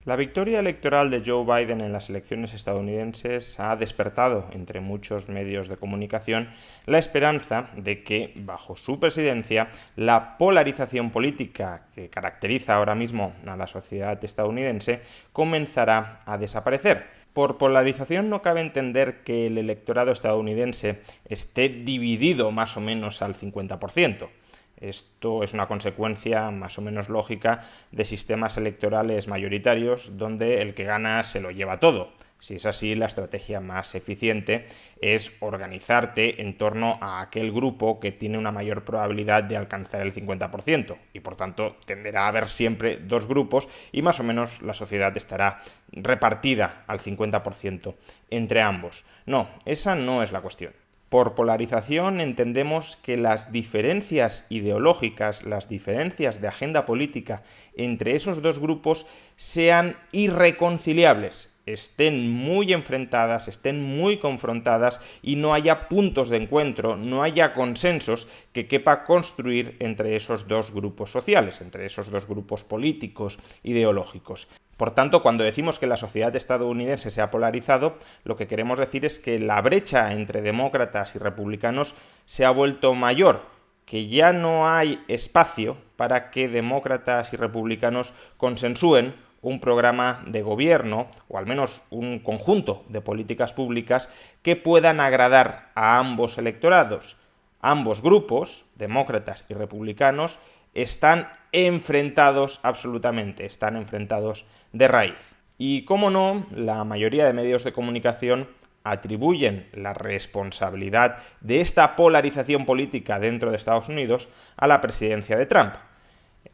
La victoria electoral de Joe Biden en las elecciones estadounidenses ha despertado entre muchos medios de comunicación la esperanza de que, bajo su presidencia, la polarización política que caracteriza ahora mismo a la sociedad estadounidense comenzará a desaparecer. Por polarización no cabe entender que el electorado estadounidense esté dividido más o menos al 50%. Esto es una consecuencia más o menos lógica de sistemas electorales mayoritarios donde el que gana se lo lleva todo. Si es así, la estrategia más eficiente es organizarte en torno a aquel grupo que tiene una mayor probabilidad de alcanzar el 50% y por tanto tenderá a haber siempre dos grupos y más o menos la sociedad estará repartida al 50% entre ambos. No, esa no es la cuestión. Por polarización entendemos que las diferencias ideológicas, las diferencias de agenda política entre esos dos grupos sean irreconciliables, estén muy enfrentadas, estén muy confrontadas y no haya puntos de encuentro, no haya consensos que quepa construir entre esos dos grupos sociales, entre esos dos grupos políticos, ideológicos. Por tanto, cuando decimos que la sociedad estadounidense se ha polarizado, lo que queremos decir es que la brecha entre demócratas y republicanos se ha vuelto mayor, que ya no hay espacio para que demócratas y republicanos consensúen un programa de gobierno, o al menos un conjunto de políticas públicas que puedan agradar a ambos electorados. Ambos grupos, demócratas y republicanos, están enfrentados absolutamente, están enfrentados de raíz. Y cómo no, la mayoría de medios de comunicación atribuyen la responsabilidad de esta polarización política dentro de Estados Unidos a la presidencia de Trump.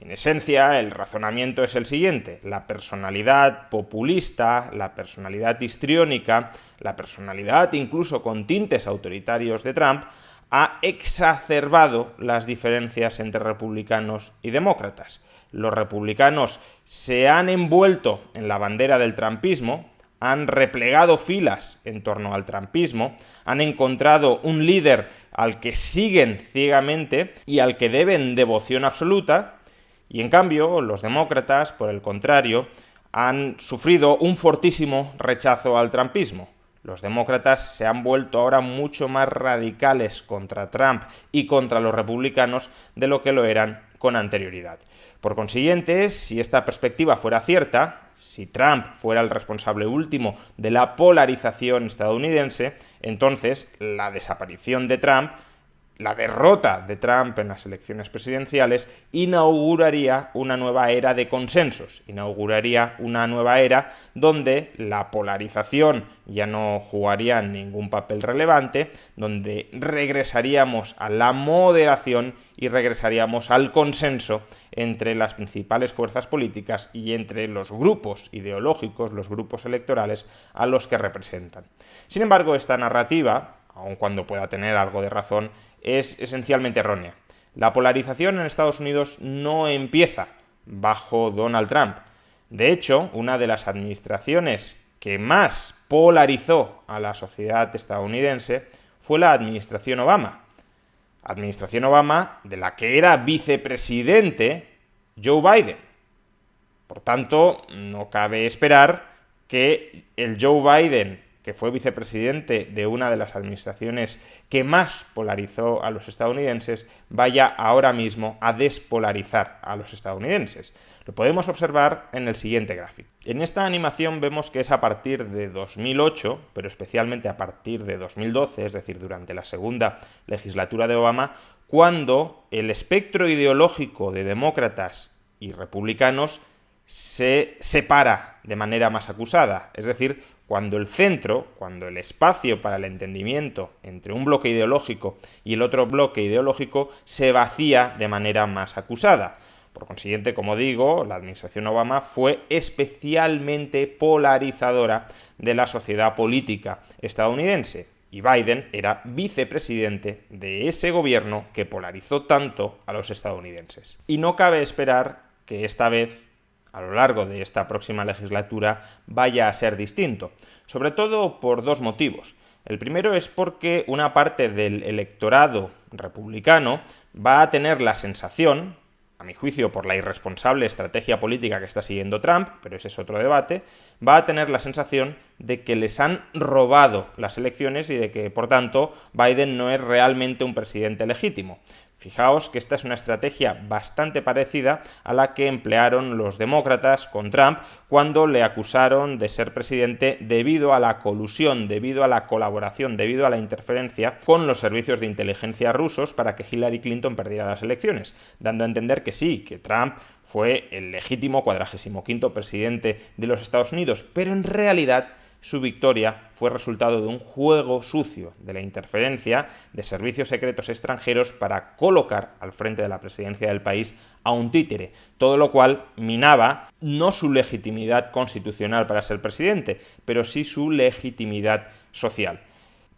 En esencia, el razonamiento es el siguiente: la personalidad populista, la personalidad histriónica, la personalidad incluso con tintes autoritarios de Trump ha exacerbado las diferencias entre republicanos y demócratas. Los republicanos se han envuelto en la bandera del trumpismo, han replegado filas en torno al trumpismo, han encontrado un líder al que siguen ciegamente y al que deben devoción absoluta, y en cambio los demócratas, por el contrario, han sufrido un fortísimo rechazo al trumpismo. Los demócratas se han vuelto ahora mucho más radicales contra Trump y contra los republicanos de lo que lo eran con anterioridad. Por consiguiente, si esta perspectiva fuera cierta, si Trump fuera el responsable último de la polarización estadounidense, entonces la desaparición de Trump, la derrota de Trump en las elecciones presidenciales, inauguraría una nueva era de consensos, inauguraría una nueva era donde la polarización ya no jugaría ningún papel relevante, donde regresaríamos a la moderación y regresaríamos al consenso entre las principales fuerzas políticas y entre los grupos ideológicos, los grupos electorales a los que representan. Sin embargo, esta narrativa, aun cuando pueda tener algo de razón, es esencialmente errónea. La polarización en Estados Unidos no empieza bajo Donald Trump. De hecho, una de las administraciones que más polarizó a la sociedad estadounidense fue la administración Obama. Administración Obama de la que era vicepresidente Joe Biden. Por tanto, no cabe esperar que el Joe Biden, que fue vicepresidente de una de las administraciones que más polarizó a los estadounidenses, vaya ahora mismo a despolarizar a los estadounidenses. Lo podemos observar en el siguiente gráfico. En esta animación vemos que es a partir de 2008, pero especialmente a partir de 2012, es decir, durante la segunda legislatura de Obama, cuando el espectro ideológico de demócratas y republicanos se separa de manera más acusada, es decir, cuando el centro, cuando el espacio para el entendimiento entre un bloque ideológico y el otro bloque ideológico se vacía de manera más acusada. Por consiguiente, como digo, la administración Obama fue especialmente polarizadora de la sociedad política estadounidense, y Biden era vicepresidente de ese gobierno que polarizó tanto a los estadounidenses. Y no cabe esperar que esta vez, a lo largo de esta próxima legislatura, vaya a ser distinto, sobre todo por dos motivos. El primero es porque una parte del electorado republicano va a tener la sensación, a mi juicio por la irresponsable estrategia política que está siguiendo Trump, pero ese es otro debate, va a tener la sensación de que les han robado las elecciones y de que, por tanto, Biden no es realmente un presidente legítimo. Fijaos que esta es una estrategia bastante parecida a la que emplearon los demócratas con Trump cuando le acusaron de ser presidente debido a la colusión, debido a la colaboración, debido a la interferencia con los servicios de inteligencia rusos para que Hillary Clinton perdiera las elecciones, dando a entender que sí, que Trump fue el legítimo 45º presidente de los Estados Unidos, pero en realidad su victoria fue resultado de un juego sucio, de la interferencia de servicios secretos extranjeros para colocar al frente de la presidencia del país a un títere, todo lo cual minaba no su legitimidad constitucional para ser presidente, pero sí su legitimidad social.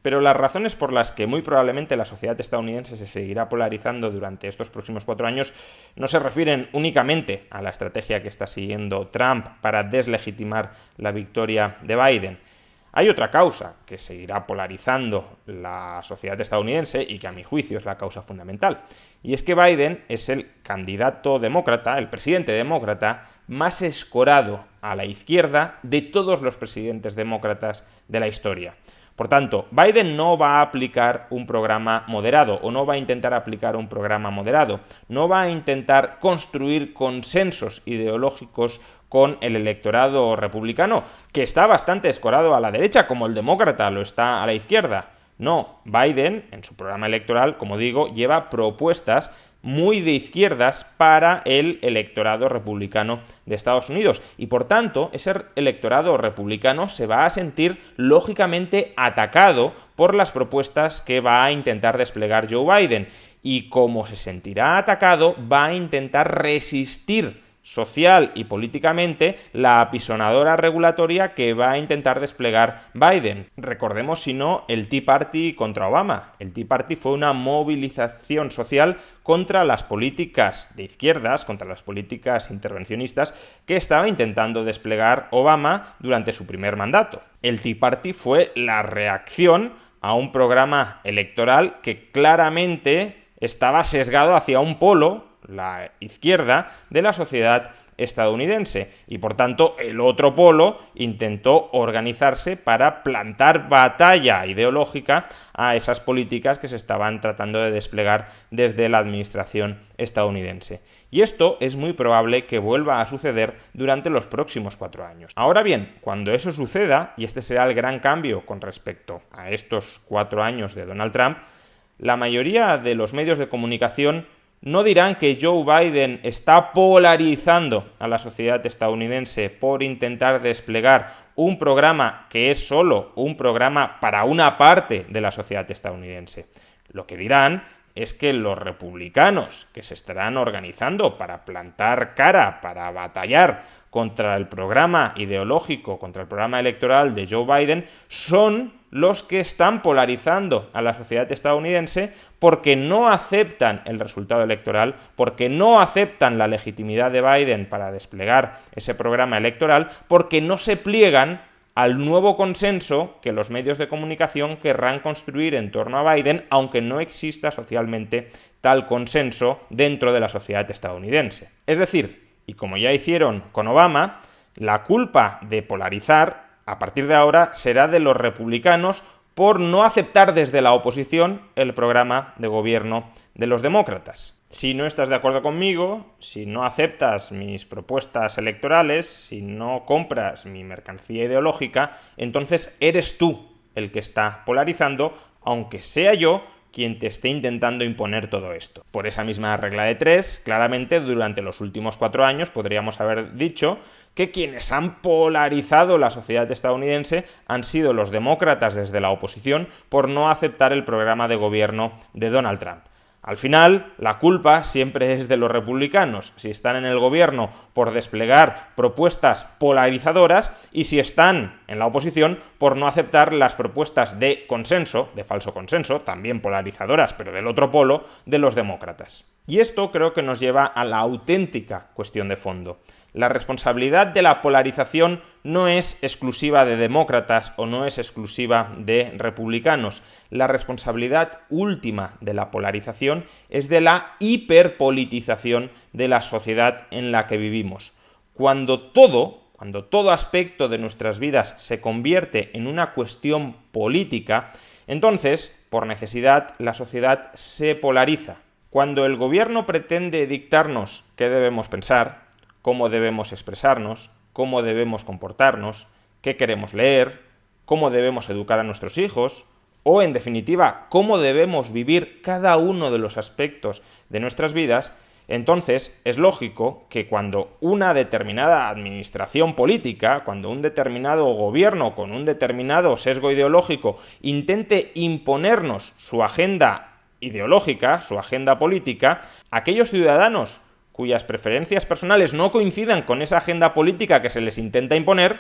Pero las razones por las que muy probablemente la sociedad estadounidense se seguirá polarizando durante estos próximos 4 años no se refieren únicamente a la estrategia que está siguiendo Trump para deslegitimar la victoria de Biden. Hay otra causa que seguirá polarizando la sociedad estadounidense y que a mi juicio es la causa fundamental. Y es que Biden es el candidato demócrata, el presidente demócrata, más escorado a la izquierda de todos los presidentes demócratas de la historia. Por tanto, Biden no va a aplicar un programa moderado o no va a intentar aplicar un programa moderado, no va a intentar construir consensos ideológicos con el electorado republicano, que está bastante escorado a la derecha, como el demócrata lo está a la izquierda. No, Biden, en su programa electoral, como digo, lleva propuestas muy de izquierdas para el electorado republicano de Estados Unidos. Y por tanto, ese electorado republicano se va a sentir lógicamente atacado por las propuestas que va a intentar desplegar Joe Biden. Y como se sentirá atacado, va a intentar resistir social y políticamente la apisonadora regulatoria que va a intentar desplegar Biden. Recordemos, si no, el Tea Party contra Obama. El Tea Party fue una movilización social contra las políticas de izquierdas, contra las políticas intervencionistas que estaba intentando desplegar Obama durante su primer mandato. El Tea Party fue la reacción a un programa electoral que claramente estaba sesgado hacia un polo, la izquierda, de la sociedad estadounidense, y por tanto el otro polo intentó organizarse para plantar batalla ideológica a esas políticas que se estaban tratando de desplegar desde la administración estadounidense. Y esto es muy probable que vuelva a suceder durante los próximos 4 años. Ahora bien, cuando eso suceda, y este será el gran cambio con respecto a estos 4 años de Donald Trump, la mayoría de los medios de comunicación no dirán que Joe Biden está polarizando a la sociedad estadounidense por intentar desplegar un programa que es solo un programa para una parte de la sociedad estadounidense. Lo que dirán es que los republicanos que se estarán organizando para plantar cara, para batallar contra el programa ideológico, contra el programa electoral de Joe Biden, son los que están polarizando a la sociedad estadounidense porque no aceptan el resultado electoral, porque no aceptan la legitimidad de Biden para desplegar ese programa electoral, porque no se pliegan al nuevo consenso que los medios de comunicación querrán construir en torno a Biden, aunque no exista socialmente tal consenso dentro de la sociedad estadounidense. Es decir, y como ya hicieron con Obama, la culpa de polarizar a partir de ahora será de los republicanos por no aceptar desde la oposición el programa de gobierno de los demócratas. Si no estás de acuerdo conmigo, si no aceptas mis propuestas electorales, si no compras mi mercancía ideológica, entonces eres tú el que está polarizando, aunque sea yo quien te esté intentando imponer todo esto. Por esa misma regla de 3, claramente durante los últimos 4 años podríamos haber dicho que quienes han polarizado la sociedad estadounidense han sido los demócratas desde la oposición por no aceptar el programa de gobierno de Donald Trump. Al final, la culpa siempre es de los republicanos, si están en el gobierno por desplegar propuestas polarizadoras y si están en la oposición por no aceptar las propuestas de consenso, de falso consenso, también polarizadoras, pero del otro polo, de los demócratas. Y esto creo que nos lleva a la auténtica cuestión de fondo. La responsabilidad de la polarización no es exclusiva de demócratas o no es exclusiva de republicanos. La responsabilidad última de la polarización es de la hiperpolitización de la sociedad en la que vivimos. Cuando todo aspecto de nuestras vidas se convierte en una cuestión política, entonces, por necesidad, la sociedad se polariza. Cuando el gobierno pretende dictarnos qué debemos pensar, cómo debemos expresarnos, cómo debemos comportarnos, qué queremos leer, cómo debemos educar a nuestros hijos, o, en definitiva, cómo debemos vivir cada uno de los aspectos de nuestras vidas, entonces es lógico que cuando una determinada administración política, cuando un determinado gobierno con un determinado sesgo ideológico intente imponernos su agenda ideológica, su agenda política, aquellos ciudadanos cuyas preferencias personales no coincidan con esa agenda política que se les intenta imponer,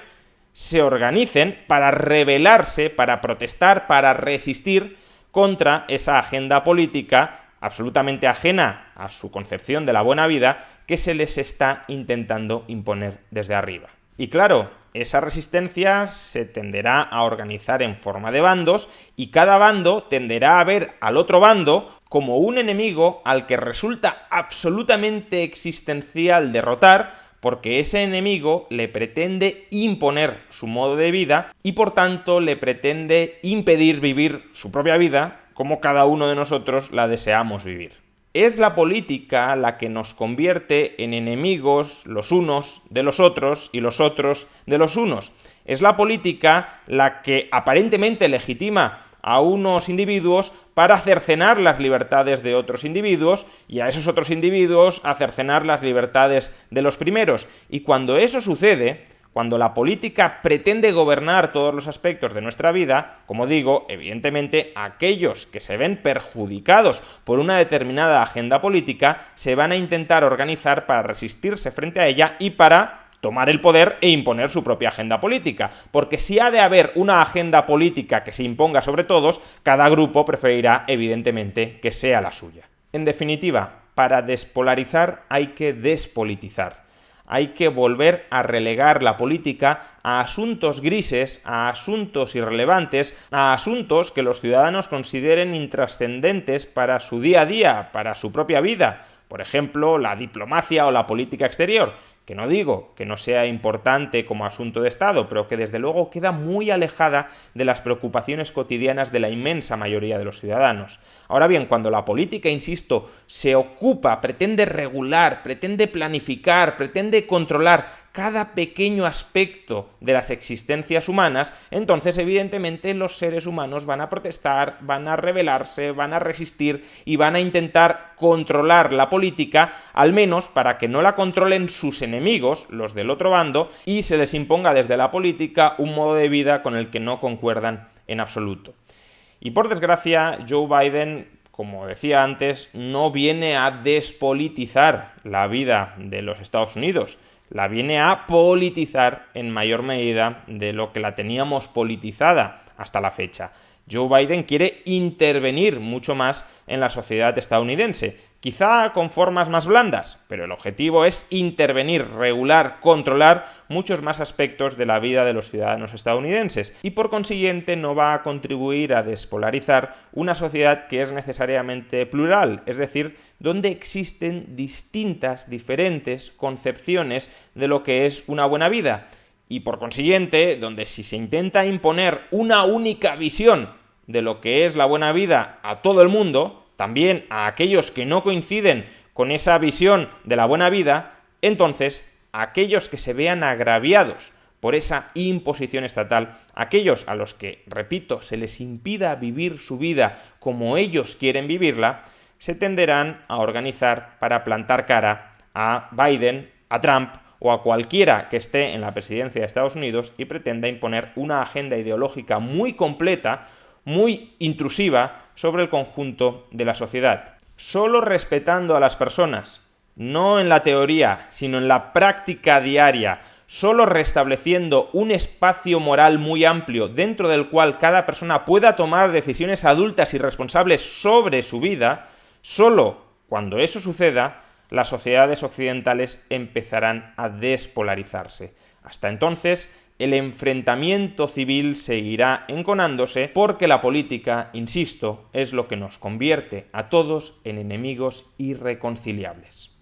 se organicen para rebelarse, para protestar, para resistir contra esa agenda política absolutamente ajena a su concepción de la buena vida que se les está intentando imponer desde arriba. Y claro, esa resistencia se tenderá a organizar en forma de bandos y cada bando tenderá a ver al otro bando como un enemigo al que resulta absolutamente existencial derrotar, porque ese enemigo le pretende imponer su modo de vida y por tanto le pretende impedir vivir su propia vida como cada uno de nosotros la deseamos vivir. Es la política la que nos convierte en enemigos los unos de los otros y los otros de los unos. Es la política la que aparentemente legitima a unos individuos para cercenar las libertades de otros individuos y a esos otros individuos a cercenar las libertades de los primeros. Y cuando eso sucede, cuando la política pretende gobernar todos los aspectos de nuestra vida, como digo, evidentemente aquellos que se ven perjudicados por una determinada agenda política se van a intentar organizar para resistirse frente a ella y para tomar el poder e imponer su propia agenda política. Porque si ha de haber una agenda política que se imponga sobre todos, cada grupo preferirá evidentemente que sea la suya. En definitiva, para despolarizar hay que despolitizar. Hay que volver a relegar la política a asuntos grises, a asuntos irrelevantes, a asuntos que los ciudadanos consideren intrascendentes para su día a día, para su propia vida. Por ejemplo, la diplomacia o la política exterior, que no digo que no sea importante como asunto de Estado, pero que desde luego queda muy alejada de las preocupaciones cotidianas de la inmensa mayoría de los ciudadanos. Ahora bien, cuando la política, insisto, se ocupa, pretende regular, pretende planificar, pretende controlar cada pequeño aspecto de las existencias humanas, entonces evidentemente los seres humanos van a protestar, van a rebelarse, van a resistir y van a intentar controlar la política, al menos para que no la controlen sus enemigos, los del otro bando, y se les imponga desde la política un modo de vida con el que no concuerdan en absoluto. Y por desgracia, Joe Biden, como decía antes, no viene a despolitizar la vida de los Estados Unidos, la viene a politizar en mayor medida de lo que la teníamos politizada hasta la fecha. Joe Biden quiere intervenir mucho más en la sociedad estadounidense, quizá con formas más blandas, pero el objetivo es intervenir, regular, controlar muchos más aspectos de la vida de los ciudadanos estadounidenses y por consiguiente no va a contribuir a despolarizar una sociedad que es necesariamente plural, es decir, donde existen distintas, diferentes concepciones de lo que es una buena vida. Y por consiguiente, donde si se intenta imponer una única visión de lo que es la buena vida a todo el mundo, también a aquellos que no coinciden con esa visión de la buena vida, entonces aquellos que se vean agraviados por esa imposición estatal, aquellos a los que, repito, se les impida vivir su vida como ellos quieren vivirla, se tenderán a organizar para plantar cara a Biden, a Trump o a cualquiera que esté en la presidencia de Estados Unidos y pretenda imponer una agenda ideológica muy completa, muy intrusiva sobre el conjunto de la sociedad. Solo respetando a las personas, no en la teoría, sino en la práctica diaria, solo restableciendo un espacio moral muy amplio dentro del cual cada persona pueda tomar decisiones adultas y responsables sobre su vida, solo cuando eso suceda, las sociedades occidentales empezarán a despolarizarse. Hasta entonces, el enfrentamiento civil seguirá enconándose porque la política, insisto, es lo que nos convierte a todos en enemigos irreconciliables.